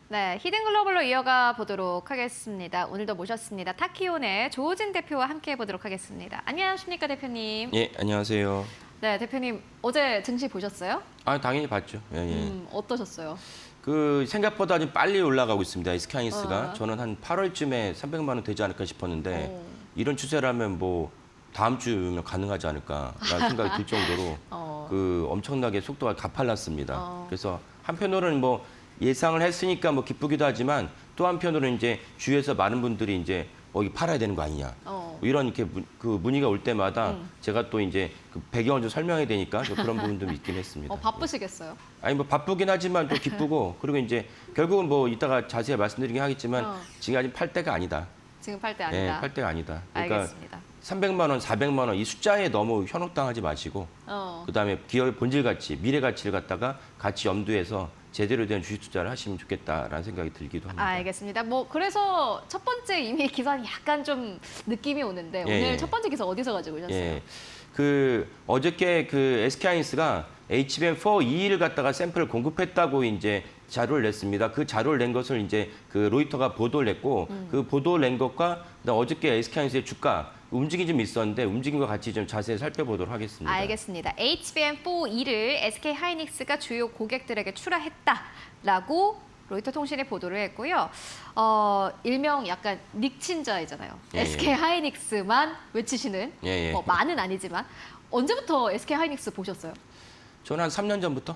네, 히든글로벌로 이어가 보도록 하겠습니다. 오늘도 모셨습니다. 타키온의 조우진 대표와 함께 해보도록 하겠습니다. 안녕하십니까, 대표님? 예, 안녕하세요. 네, 대표님 어제 증시 보셨어요? 아, 당연히 봤죠. 예, 예. 어떠셨어요? 그 생각보다 좀 빨리 올라가고 있습니다. SK하이닉스가. 저는 한 8월쯤에 300만 원 되지 않을까 싶었는데 이런 추세라면 뭐 다음 주면 가능하지 않을까라는 생각이 들 정도로 그 엄청나게 속도가 가팔랐습니다. 그래서 한편으로는 뭐 예상을 했으니까 뭐 기쁘기도 하지만 또 한편으로는 이제 주위에서 많은 분들이 이제 이 팔아야 되는 거 아니냐. 뭐 이런 이렇게 그 문의가 올 때마다 제가 또 이제 그 배경을 좀 설명해야 되니까 좀 그런 부분도 있긴 했습니다. 바쁘시겠어요? 아니 뭐 바쁘긴 하지만 또 기쁘고 그리고 이제 결국은 뭐 이따가 자세히 말씀드리긴 하겠지만 지금 아직 팔 때가 아니다. 지금 팔 때 예, 아니다. 팔 때가 아니다. 그러니까 알겠습니다. 300만 원, 400만 원 이 숫자에 너무 현혹당하지 마시고 그다음에 기업의 본질 가치, 미래 가치를 갖다가 같이 염두해서 제대로 된 주식 투자를 하시면 좋겠다라는 생각이 들기도 합니다. 알겠습니다. 뭐 그래서 첫 번째 이미 기사는 약간 좀 느낌이 오는데 예, 오늘 예. 첫 번째 기사 어디서 가지고 오셨어요? 예. 그 어저께 그 SK하이닉스가 HBM4E1을 갖다가 샘플을 공급했다고 이제 자료를 냈습니다. 그 자료를 낸 것을 이제 그 로이터가 보도를 냈고 그 보도를 낸 것과 그다음 어저께 SK하이닉스의 주가 움직임이 좀 있었는데 움직임과 같이 좀 자세히 살펴보도록 하겠습니다. 알겠습니다. HBM4E를 SK 하이닉스가 주요 고객들에게 출하했다라고 로이터 통신이 보도를 했고요. 일명 약간 닉친자이잖아요. 예, SK 하이닉스만 외치시는 예, 예. 많은 아니지만 언제부터 SK 하이닉스 보셨어요? 저는 한 3년 전부터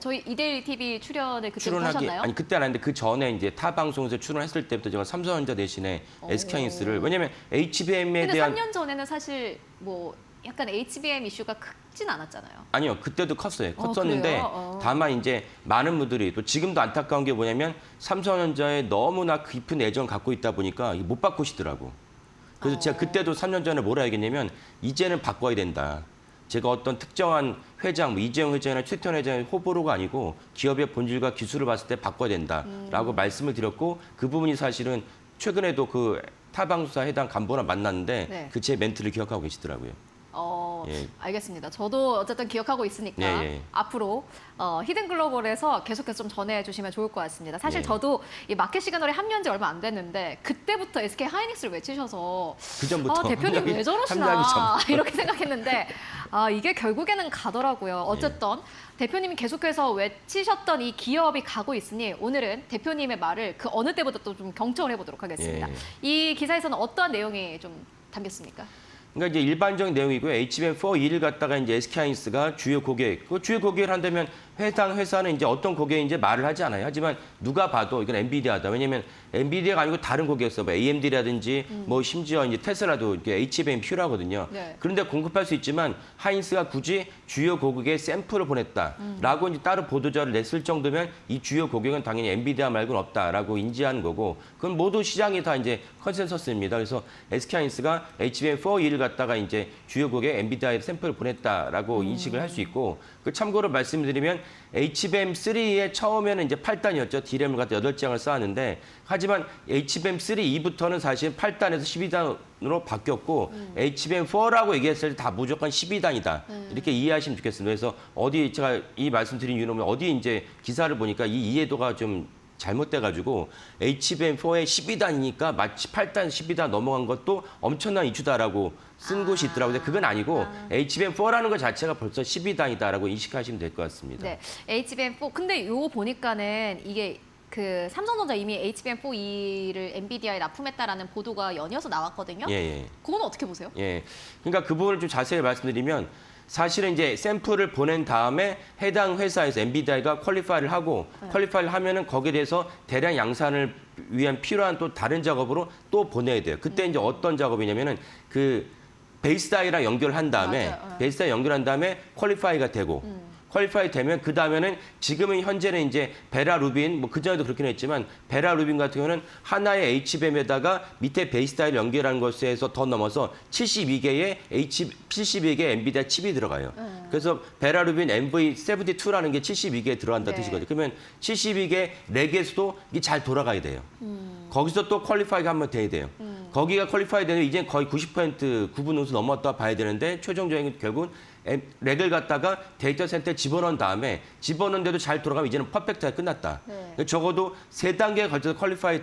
저희 이데일리 TV 출연을 그때 출연하기 하셨나요? 아니 그때 안 했는데 그 전에 이제 타 방송에서 출연했을 때부터 제가 삼성전자 대신에 SK하이닉스를 왜냐면 HBM에 근데 대한 3년 전에는 사실 뭐 약간 HBM 이슈가 크진 않았잖아요. 아니요, 그때도 컸어요. 컸었는데 그래요? 다만 이제 많은 분들이 또 지금도 안타까운 게 뭐냐면 삼성전자에 너무나 깊은 애정을 갖고 있다 보니까 이게 못 바꾸시더라고. 그래서 제가 그때도 3년 전에 뭐라 얘기했냐면 이제는 바꿔야 된다. 제가 어떤 특정한 회장, 뭐 이재용 회장이나 최태원 회장의 호불호가 아니고 기업의 본질과 기술을 봤을 때 바꿔야 된다라고 말씀을 드렸고 그 부분이 사실은 최근에도 그 타방수사 해당 간부랑 만났는데 네. 그 제 멘트를 기억하고 계시더라고요. 예. 알겠습니다. 저도 어쨌든 기억하고 있으니까 예, 예. 앞으로 히든글로벌에서 계속해서 좀 전해주시면 좋을 것 같습니다. 사실 예. 저도 이 마켓 시그널에 합류한 지 얼마 안 됐는데 그때부터 SK 하이닉스를 외치셔서 그 전부터 대표님 왜 합류하기 저러시나 전부터. 이렇게 생각했는데 이게 결국에는 가더라고요. 어쨌든 대표님이 계속해서 외치셨던 이 기업이 가고 있으니 오늘은 대표님의 말을 그 어느 때보다 또 좀 경청을 해보도록 하겠습니다. 예. 이 기사에서는 어떠한 내용이 좀 담겼습니까? 그러니까 이제 일반적인 내용이고요. HBM4E를 갖다가 이제 SK하이닉스가 주요 고객, 그 주요 고객을 한다면 해당 회사는 이제 어떤 고객인지 말을 하지 않아요. 하지만 누가 봐도 이건 엔비디아다. 왜냐면 엔비디아가 아니고 다른 고객에서 뭐 AMD라든지 뭐 심지어 이제 테슬라도 이렇게 HBM 필요하거든요. 네. 그런데 공급할 수 있지만 하이닉스가 굳이 주요 고객에 샘플을 보냈다라고 이제 따로 보도자를 냈을 정도면 이 주요 고객은 당연히 엔비디아 말고는 없다라고 인지하는 거고 그건 모두 시장이 다 이제 컨센서스입니다. 그래서 SK하이닉스가 HBM4E를 갖다가 이제 주요 고객 엔비디아에 샘플을 보냈다라고 인식을 할 수 있고 그 참고로 말씀드리면 HBM3의 처음에는 이제 8단이었죠. D램을 갖다 8장을 쌓았는데 하지만 HBM3E부터는 사실 8단에서 12단으로 바뀌었고 HBM4라고 얘기했을 때 다 무조건 12단이다. 이렇게 이해하시면 좋겠습니다. 그래서 어디 제가 이 말씀드린 이유는 어디 이제 기사를 보니까 이 이해도가 좀 잘못돼가지고 HBM4의 12단이니까 마치 8단, 12단 넘어간 것도 엄청난 이슈다라고 쓴 곳이 있더라고요. 그건 아니고 HBM4라는 것 자체가 벌써 12단이다라고 인식하시면 될 것 같습니다. 네, HBM4. 근데 요거 보니까는 이게 그 삼성전자 이미 HBM4E를 엔비디아에 납품했다라는 보도가 연이어서 나왔거든요. 예, 예. 그건 어떻게 보세요? 예. 그러니까 그 부분을 좀 자세히 말씀드리면 사실은 이제 샘플을 보낸 다음에 해당 회사에서 엔비디아가 퀄리파이를 하고 퀄리파이를 하면은 거기에 대해서 대량 양산을 위한 필요한 또 다른 작업으로 또 보내야 돼요. 그때 이제 어떤 작업이냐면은 그 베이스다이랑 연결한 다음에 맞아요. 베이스다이 연결한 다음에 퀄리파이가 되고 퀄리파이 되면 그 다음에는 지금은 현재는 이제 베라 루빈 뭐 그전에도 그렇긴 했지만 베라 루빈 같은 경우는 하나의 HBM에다가 밑에 베이스다이를 연결하는 것에 서 더 넘어서 72개의 72개 엔비디아 칩이 들어가요. 그래서 베라 루빈 NV72라는 게 72개에 들어간다 네. 뜻이거든요. 그러면 72개 렉에서도 이게 잘 돌아가야 돼요. 거기서 또 퀄리파이가 한번 돼야 돼요. 거기가 퀄리파이 되면 이제 거의 90% 구분 운수 넘었다 봐야 되는데 최종적인 결국은 렉을 갖다가 데이터 센터에 집어넣은 다음에 집어넣은데도 잘 돌아가면 이제는 퍼펙트하게 끝났다. 네. 적어도 3단계에 걸쳐서 퀄리파이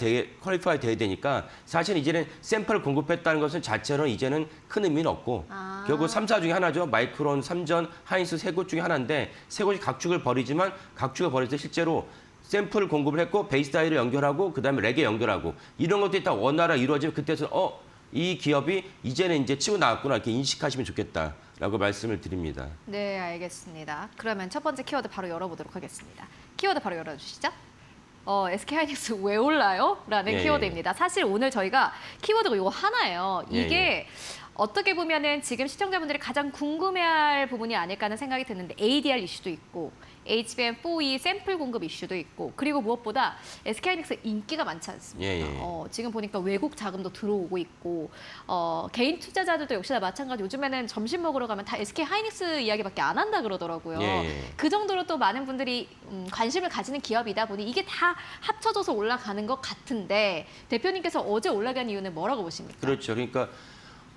돼야 되니까 사실 이제는 샘플을 공급했다는 것은 자체로 이제는 큰 의미는 없고 결국 3사 중에 하나죠. 마이크론, 삼전, 하인스 세 곳 중에 하나인데 세 곳이 각축을 벌이지만 각축을 벌일 때 실제로 샘플을 공급을 했고 베이스 다이를 연결하고 그다음에 렉에 연결하고 이런 것들이 다 원활하게 이루어지면 그때서 이 기업이 이제는 이제 치고 나왔구나 이렇게 인식하시면 좋겠다라고 말씀을 드립니다. 네, 알겠습니다. 그러면 첫 번째 키워드 바로 열어보도록 하겠습니다. 키워드 바로 열어주시죠. SK하이닉스 왜 올라요? 라는 예, 키워드입니다. 사실 오늘 저희가 키워드가 이거 하나예요. 예, 이게 어떻게 보면은 지금 시청자분들이 가장 궁금해할 부분이 아닐까 하는 생각이 드는데 ADR 이슈도 있고 HBM4E 샘플 공급 이슈도 있고 그리고 무엇보다 SK하이닉스 인기가 많지 않습니까? 예, 예. 지금 보니까 외국 자금도 들어오고 있고 개인 투자자들도 역시나 마찬가지. 요즘에는 점심 먹으러 가면 다 SK하이닉스 이야기밖에 안 한다 그러더라고요. 예, 예. 그 정도로 또 많은 분들이 관심을 가지는 기업이다 보니 이게 다 합쳐져서 올라가는 것 같은데 대표님께서 어제 올라간 이유는 뭐라고 보십니까? 그렇죠. 그러니까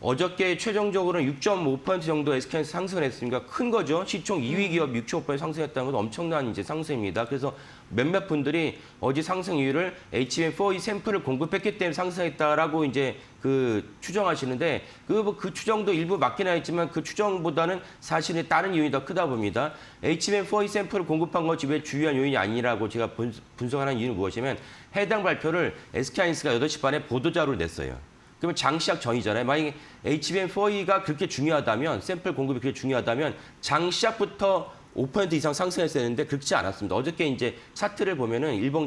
어저께 최종적으로는 6.5% 정도 SK하이닉스 상승을 했으니까 큰 거죠. 시총 2위 기업 6.5% 상승했다는 것도 엄청난 이제 상승입니다. 그래서 몇몇 분들이 어제 상승 이유를 HBM4E 샘플을 공급했기 때문에 상승했다라고 이제 그 추정하시는데 그 추정도 일부 맞긴 하겠지만 그 추정보다는 사실은 다른 요인이 더 크다 봅니다. HBM4E 샘플을 공급한 것이 왜 주요한 요인이 아니라고 제가 분석하는 이유는 무엇이냐면 해당 발표를 SK하이닉스가 8시 반에 보도자료를 냈어요. 그러면 장 시작 전이잖아요. 만약에 HBM4E가 그렇게 중요하다면 샘플 공급이 그렇게 중요하다면 장 시작부터 5% 이상 상승했어야 했는데 그렇지 않았습니다. 어저께 이제 차트를 보면은 일봉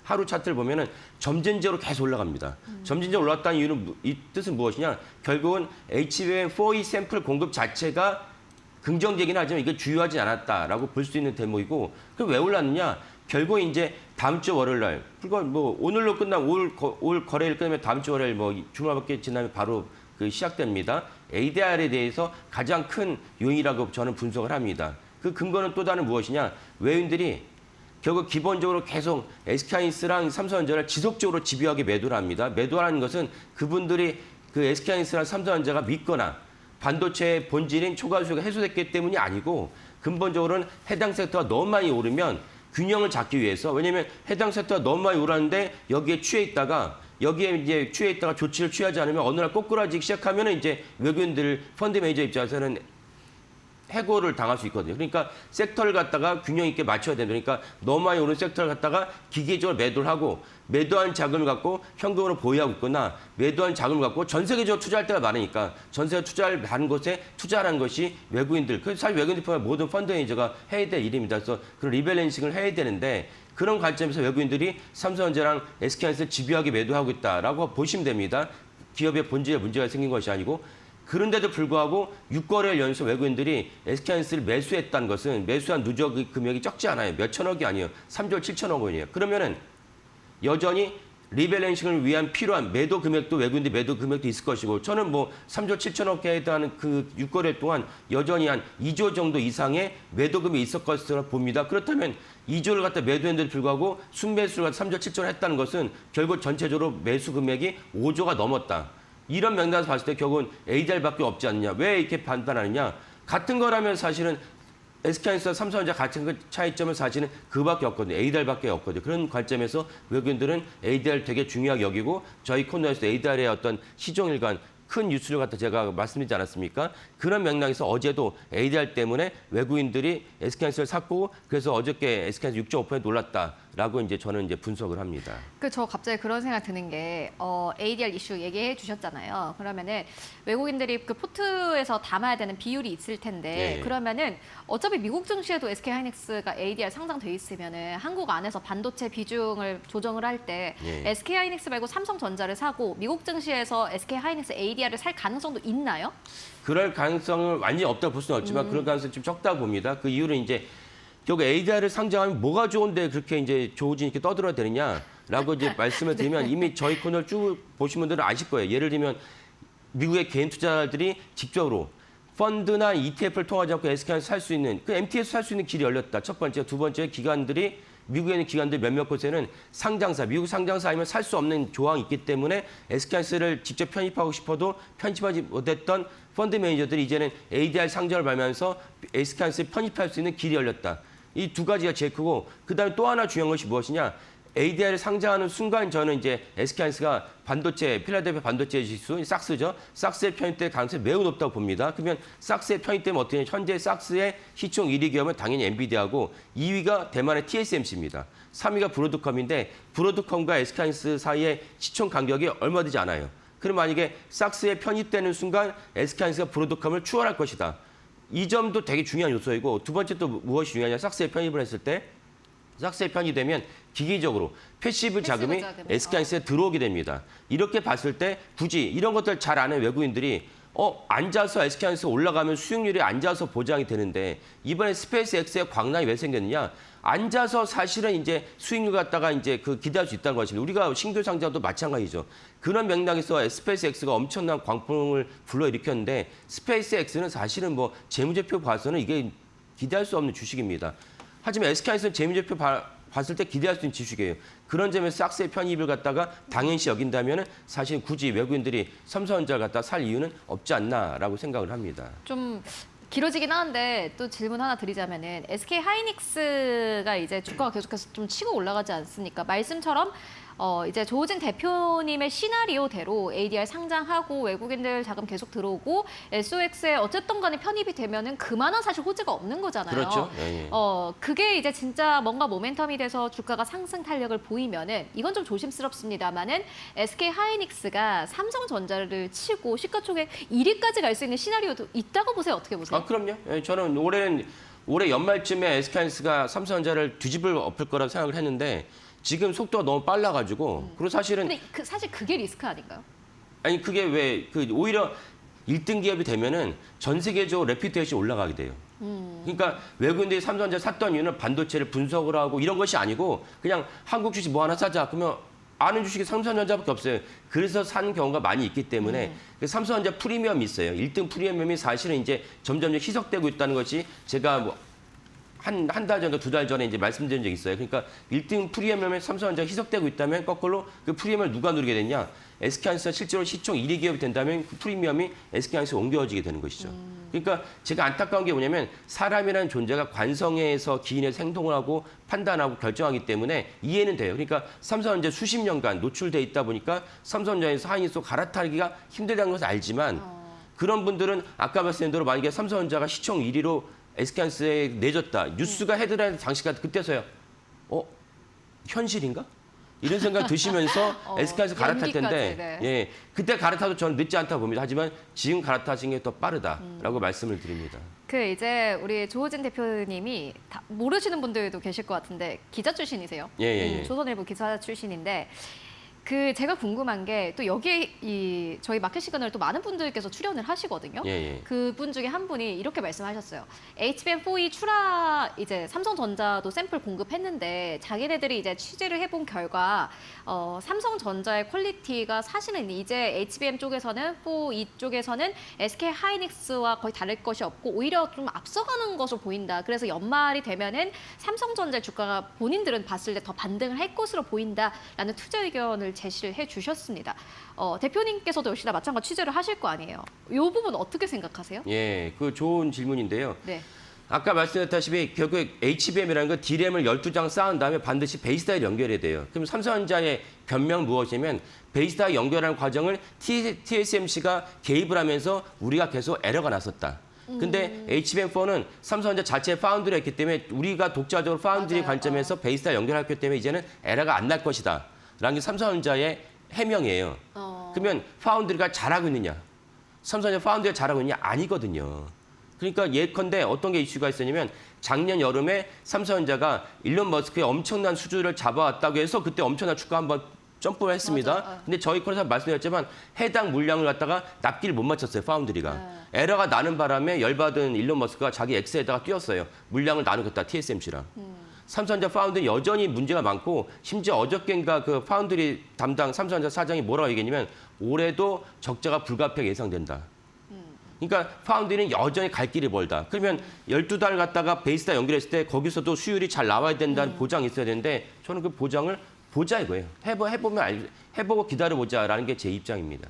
하루 차트를 보면은 점진적으로 계속 올라갑니다. 점진적으로 올랐다는 이유는 이 뜻은 무엇이냐? 결국은 HBM4E 샘플 공급 자체가 긍정적이긴 하지만 이게 주요하지 않았다라고 볼 수 있는 대목이고 그럼 왜 올랐느냐? 결국 이제 다음 주 월요일 날, 그러니까 뭐 오늘로 끝나면 올 거래일 끝나면 다음 주 월요일 뭐 주말밖에 지나면 바로 그 시작됩니다. ADR에 대해서 가장 큰 요인이라고 저는 분석을 합니다. 그 근거는 또 다른 무엇이냐? 외인들이 결국 기본적으로 계속 SK하이닉스랑 삼성전자를 지속적으로 집요하게 매도를 합니다. 매도하는 것은 그분들이 그 SK하이닉스랑 삼성전자가 믿거나 반도체의 본질인 초과수요가 해소됐기 때문이 아니고 근본적으로는 해당 섹터가 너무 많이 오르면 균형을 잡기 위해서 왜냐하면 해당 섹터가 너무 많이 오르는데 여기에 취해 있다가 조치를 취하지 않으면 어느 날 꼬꾸라지기 시작하면 이제 외국인들 펀드 매니저 입장에서는 해고를 당할 수 있거든요. 그러니까 섹터를 갖다가 균형 있게 맞춰야 된다. 그러니까 너무 많이 오른 섹터를 갖다가 기계적으로 매도를 하고 매도한 자금을 갖고 현금으로 보유하고 있거나 매도한 자금을 갖고 전 세계적으로 투자할 때가 많으니까 전 세계 투자를 하는 곳에 투자하는 것이 외국인들. 그래서 사실 외국인들 포함한 모든 펀드 매니저가 해야 될 일입니다. 그래서 그런 리밸런싱을 해야 되는데 그런 관점에서 외국인들이 삼성전자랑 SK하이닉스를 집요하게 매도하고 있다라고 보시면 됩니다. 기업의 본질에 문제가 생긴 것이 아니고 그런데도 불구하고 6거래일 연속 외국인들이 SK하이닉스를 매수했다는 것은 매수한 누적 금액이 적지 않아요. 몇 천억이 아니에요. 3조 7천억 원이에요. 그러면은 여전히 리밸런싱을 위한 필요한 매도 금액도 외국인들 매도 금액도 있을 것이고 저는 뭐 3조 7천억에 해당하는 그 6거래일 동안 여전히 한 2조 정도 이상의 매도금이 있을 것으로 봅니다. 그렇다면 2조를 갖다 매도했는데도 불구하고 순매수를 갖다 3조 7천억 했다는 것은 결국 전체적으로 매수 금액이 5조가 넘었다. 이런 명단에서 봤을 때 결국은 ADR밖에 없지 않느냐. 왜 이렇게 판단하느냐. 같은 거라면 사실은 SK하이닉스와 삼성전자 같은 그 차이점은 사실은 그밖에 없거든요. ADR밖에 없거든요. 그런 관점에서 외국인들은 ADR 되게 중요하게 여기고 저희 코너에서 ADR의 어떤 시종일관 큰 뉴스를 갖다 제가 말씀드리지 않았습니까? 그런 맥락에서 어제도 ADR 때문에 외국인들이 SK하이닉스를 샀고 그래서 어저께 SK하이닉스 6.5% 올랐다라고 이제 저는 이제 분석을 합니다. 저 갑자기 그런 생각 드는 게 ADR 이슈 얘기해 주셨잖아요. 그러면은 외국인들이 그 포트에서 담아야 되는 비율이 있을 텐데 예. 그러면은 어차피 미국 증시에도 SK하이닉스가 ADR 상장돼 있으면은 한국 안에서 반도체 비중을 조정을 할 때 예. SK하이닉스 말고 삼성전자를 사고 미국 증시에서 SK하이닉스 ADR을 살 가능성도 있나요? 그럴 가능성은 완전히 없다고 볼 수는 없지만 그럴 가능성이 좀 적다고 봅니다. 그 이유는 이제 결국 ADR을 상장하면 뭐가 좋은데 그렇게 이제 조우진 이렇게 떠들어야 되느냐라고 이제 말씀을 드리면 이미 저희 코너를 쭉 보신 분들은 아실 거예요. 예를 들면 미국의 개인 투자자들이 직접으로 펀드나 ETF를 통하지 않고 SK하이닉스 살 수 있는 그 MTS 살 수 있는 길이 열렸다. 첫 번째, 두 번째 기관들이 미국에 있는 기관들 몇몇 곳에는 상장사, 미국 상장사 아니면 살 수 없는 조항이 있기 때문에 SK하이닉스를 직접 편입하고 싶어도 편입하지 못했던 펀드 매니저들이 이제는 ADR 상장을 발매하면서 SK하이닉스에 편입할 수 있는 길이 열렸다. 이 두 가지가 제일 크고 그다음에 또 하나 중요한 것이 무엇이냐? ADR을 상장하는 순간 저는 이제 SK하이닉스가 반도체, 필라델피아 반도체 지수, 삭스죠. 삭스에 편입될 가능성이 매우 높다고 봅니다. 그러면 삭스에 편입되면 어떻게 되냐? 현재 삭스의 시총 1위 기업은 당연히 엔비디아고 2위가 대만의 TSMC입니다. 3위가 브로드컴인데 브로드컴과 SK하이닉스 사이의 시총 간격이 얼마 되지 않아요. 그럼 만약에 삭스에 편입되는 순간 SK하이닉스가 브로드컴을 추월할 것이다. 이 점도 되게 중요한 요소이고 두 번째 또 무엇이 중요하냐? 삭스에 편입을 했을 때 삭스에 편입되면 기기적으로 패시브 자금이 SK하이닉스에 들어오게 됩니다. 이렇게 봤을 때 굳이 이런 것들 잘 아는 외국인들이 앉아서 SK하이닉스 올라가면 수익률이 앉아서 보장이 되는데 이번에 스페이스X의 광란이 왜 생겼느냐? 앉아서 사실은 이제 수익률 갖다가 이제 기대할 수 있다는 것입니다. 우리가 신규 상장도 마찬가지죠. 그런 맥락에서 스페이스X가 엄청난 광풍을 불러일으켰는데 스페이스X는 사실은 뭐 재무제표 봐서는 이게 기대할 수 없는 주식입니다. 하지만 SK하이닉스는 재무제표 봤을 때 기대할 수 있는 지식이에요. 그런 점에서 삭스의 편입을 갖다가 당연시 여긴다면 사실 굳이 외국인들이 삼성전자를 갖다 살 이유는 없지 않나라고 생각을 합니다. 좀 길어지긴 하는데 또 질문 하나 드리자면은 SK 하이닉스가 이제 주가가 계속해서 좀 치고 올라가지 않습니까? 말씀처럼 이제 조우진 대표님의 시나리오대로 ADR 상장하고 외국인들 자금 계속 들어오고 SOX에 어쨌든 간에 편입이 되면은 그만한 사실 호재가 없는 거잖아요. 그렇죠. 예, 예. 그게 이제 진짜 뭔가 모멘텀이 돼서 주가가 상승 탄력을 보이면은 이건 좀 조심스럽습니다만은 SK 하이닉스가 삼성전자를 치고 시가총액 1위까지 갈 수 있는 시나리오도 있다고 보세요. 어떻게 보세요? 아, 그럼요. 예, 저는 올해 연말쯤에 SK하이닉스가 삼성전자를 뒤집을 엎을 거라고 생각을 했는데 지금 속도가 너무 빨라가지고 그리고 사실은 근데 사실 그게 리스크 아닌가요? 아니 그게 왜 오히려 1등 기업이 되면은 전 세계적으로 레퓨테이션이 올라가게 돼요. 그러니까 외국인들이 삼성전자 샀던 이유는 반도체를 분석을 하고 이런 것이 아니고 그냥 한국 주식 뭐 하나 사자 그러면 아는 주식이 삼성전자밖에 없어요. 그래서 산 경우가 많이 있기 때문에 삼성전자 프리미엄이 있어요. 1등 프리미엄이 사실은 이제 점점 희석되고 있다는 것이 제가 뭐 한 달 전과 두 달 전에 이제 말씀드린 적이 있어요. 그러니까 1등 프리미엄에 삼성전자가 희석되고 있다면 거꾸로 그 프리미엄을 누가 누리게 됐냐? SK하이닉스가 실제로 시총 1위 기업이 된다면 그 프리미엄이 SK하이닉스에 옮겨지게 되는 것이죠. 그러니까 제가 안타까운 게 뭐냐면 사람이라는 존재가 관성에서 기인의 행동을 하고 판단하고 결정하기 때문에 이해는 돼요. 그러니까 삼성전자 수십 년간 노출돼 있다 보니까 삼성전자에서 하이닉스로 갈아타기가 힘들다는 것을 알지만 그런 분들은 아까 말씀드린 대로 만약에 삼성전자가 시총 1위로 SK하이닉스에 내줬다. 뉴스가 헤드라인 장식가 그때서야 현실인가? 이런 생각 드시면서 SK하이닉스 갈아탈 텐데 네. 예, 그때 갈아타도 저는 늦지 않다고 봅니다. 하지만 지금 갈아타시는 게 더 빠르다라고 말씀을 드립니다. 이제 우리 조우진 대표님이 다 모르시는 분들도 계실 것 같은데 기자 출신이세요. 예. 조선일보 기자 출신인데 제가 궁금한 게 또 여기에 저희 마켓 시그널 또 많은 분들께서 출연을 하시거든요. 예. 그분 중에 한 분이 이렇게 말씀하셨어요. HBM4E 출하 이제 삼성전자도 샘플 공급했는데 자기네들이 이제 취재를 해본 결과 삼성전자의 퀄리티가 사실은 이제 HBM 쪽에서는 4E 쪽에서는 SK 하이닉스와 거의 다를 것이 없고 오히려 좀 앞서가는 것으로 보인다. 그래서 연말이 되면은 삼성전자 주가가 본인들은 봤을 때 더 반등을 할 것으로 보인다라는 투자 의견을 제시를 해주셨습니다. 대표님께서도 역시나 마찬가지 취재를 하실 거 아니에요. 이 부분 어떻게 생각하세요? 예, 그 좋은 질문인데요. 네. 아까 말씀드렸다시피 결국 HBM이라는 건 D램을 12장 쌓은 다음에 반드시 베이스다에 연결해야 돼요. 그럼 삼성전자의 변명 무엇이냐면 베이스다 연결하는 과정을 TSMC가 개입을 하면서 우리가 계속 에러가 났었다. 근데 HBM4는 삼성전자 자체 파운드를 했기 때문에 우리가 독자적으로 파운드리 관점에서 베이스다 연결했기 때문에 이제는 에러가 안 날 것이다. 라는 게 삼성전자의 해명이에요. 그러면 파운드리가 잘하고 있느냐? 삼성전자 파운드리가 잘하고 있느냐? 아니거든요. 그러니까 예컨대 어떤 게 이슈가 있었냐면 작년 여름에 삼성전자가 일론 머스크의 엄청난 수주를 잡아왔다고 해서 그때 엄청난 주가 한번 점프를 했습니다. 맞아. 근데 저희 코너에서 말씀드렸지만 해당 물량을 갖다가 납기를 못 맞췄어요. 파운드리가. 에러가 나는 바람에 열받은 일론 머스크가 자기 엑스에다가 띄웠어요. 물량을 나누겠다. TSMC랑. 삼성전자 파운드는 여전히 문제가 많고 심지어 어저께인가 그 파운드리 담당 삼성전자 사장이 뭐라고 얘기했냐면 올해도 적자가 불가피하게 예상된다. 그러니까 파운드는 여전히 갈 길이 멀다. 그러면 12달 갔다가 베이스다 연결했을 때 거기서도 수율이 잘 나와야 된다는 보장이 있어야 되는데 저는 그 보장을 보자 이거예요. 해보고 기다려보자라는 게 제 입장입니다.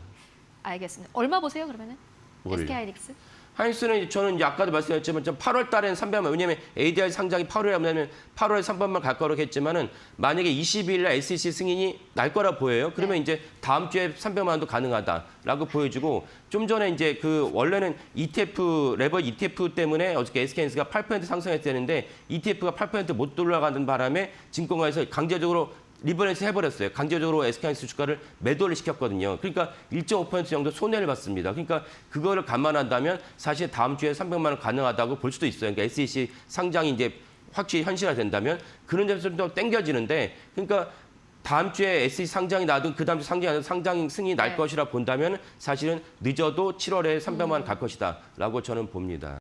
알겠습니다. 얼마 보세요 그러면은? 뭐를요? SK 하이닉스? 하이닉스는 저는 이제 아까도 말씀드렸지만 8월 달에는 300만 왜냐면 ADR 상장이 8월에 하면 8월에 300만 갈 거라고 했지만은 만약에 20일 날 SEC 승인이 날 거라 보여요. 그러면 이제 다음 주에 300만 원도 가능하다라고 보여주고 좀 전에 이제 그 원래는 ETF 레버 ETF 때문에 어저께 SK하이닉스가 8% 상승했었는데 ETF가 8% 못 올라가는 바람에 증권가에서 강제적으로 리버랜스 해버렸어요. 강제적으로 SK하이닉스 주가를 매도를 시켰거든요. 그러니까 1.5% 정도 손해를 봤습니다. 그러니까 그거를 감안한다면 사실 다음 주에 300만 원 가능하다고 볼 수도 있어요. 그러니까 SEC 상장이 이제 확실히 현실화된다면 그런 점에서 좀 땡겨지는데 그러니까 다음 주에 SEC 상장이 나든 그 다음 주 상장 승인이 날 네. 것이라 본다면 사실은 늦어도 7월에 300만 원 갈 것이다라고 저는 봅니다.